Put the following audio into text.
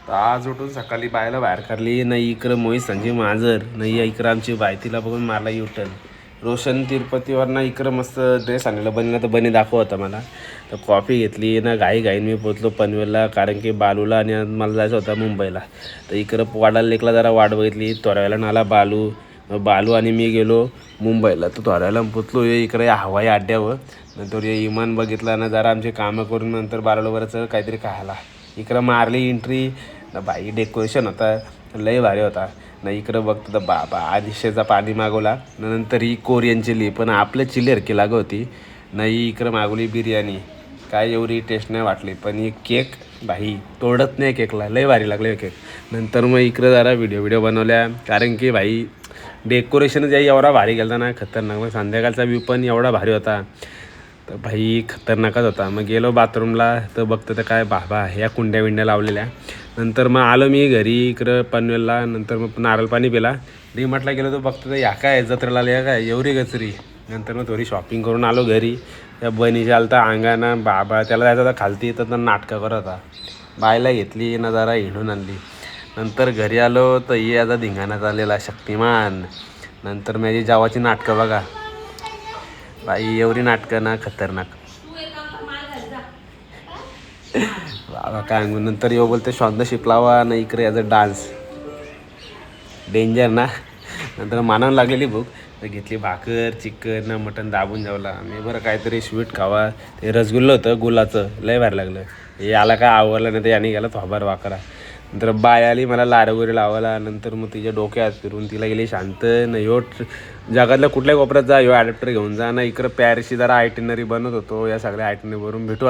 तर आज उठून सकाळी बायला बाहेर काढली नाही, इकडं मोहित संजीव मांजर नाही, इकडं आमची बाय तिला बघून मारला युटर्न. रोशन तिरुपतीवर ना इकडं मस्त ड्रेस आणलेला बनीला, तर बनी दाखव होता मला. तर कॉफी घेतली ना, घाईघाईन मी पोचलो पनवेलला, कारण की बालूला आणि मला जायचं होतं मुंबईला. तर इकडं वाडाला लेकला जरा वाट बघितली, थोड्या वेळेला नाला बालू. बालू आणि मी गेलो मुंबईला. तर थोड्या वेळेला पोचलो इकडे हवाई अड्ड्यावर. नंतर इमान बघितला ना, जरा आमचे कामं करून नंतर बालूवरच काहीतरी खायला इकडं मारली एंट्री ना. बाई डेकोरेशन होता लय भारी होता ना. इकडं बघतो तर बाबा आदिशेचा पाणी मागवला, नंतर ही कोरियन चिली, पण आपलं चिली हरकी लागत होती. नाही इकडं मागवली बिर्याणी, काय एवढी टेस्ट नाही वाटली. पण ही केक भाई तोडत नाही, केकला लय भारी लागले केक. नंतर मग इकडं जरा व्हिडिओ बनवल्या, कारण की भाई डेकोरेशनच एवढा भारी गेला ना, खतरनाक. मग संध्याकाळचा व्यू पण एवढा भारी होता, तर भाई खतरनाकच होता. मग गेलो बाथरूमला, तर बघतो तर काय बाबा ह्या कुंड्या विंड्या लावलेल्या. नंतर मग आलो मी घरी इकडं पनवेलला. नंतर मग नारळ पाणी पिला. डीमार्टला गेलो तर बघतो तर या काय जत्रेला या काय एवढी गचरी. नंतर मग थोडी शॉपिंग करून आलो घरी. त्या बनीच्या आलता अंगानं बाबा, त्याला जायचं होता खालती, तर नाटकं करत होता. बायला घेतली ना जरा हिंडून आणली. नंतर घरी आलो तर ही आता धिंगाणा आलेला शक्तिमान. नंतर माझी जावाची नाटकं बघा बाई, एवढी नाटकं ना खतरनाक बाबा काय सांगू. नंतर येऊ बोलते शॉर्टशिप लावा ना, इकडे याचा डान्स डेंजर ना. नंतर मानावं लागलेली भूक, तर घेतली भाकर चिकन ना मटण दाबून जेवला मी. बरं काहीतरी स्वीट खावा, ते रसगुल्लं होतं गुलाचं, लय भारी लागलं. हे याला काय आवडलं नाही, तर याने गेला थोबार वाकरा. नंतर बाय आली मला लाडगोरी लावायला. नंतर मग तिच्या डोक्यात फिरून तिला गेली शांत न. ह्यो जगातल्या कुठल्याही कोपऱ्यात जा, ह्यो ॲडॅप्टर घेऊन जा ना. इकडं पॅरिसची जरा आयटिनरी बनत होतो, या सगळ्या आयटिनरीवरून भेटू आता.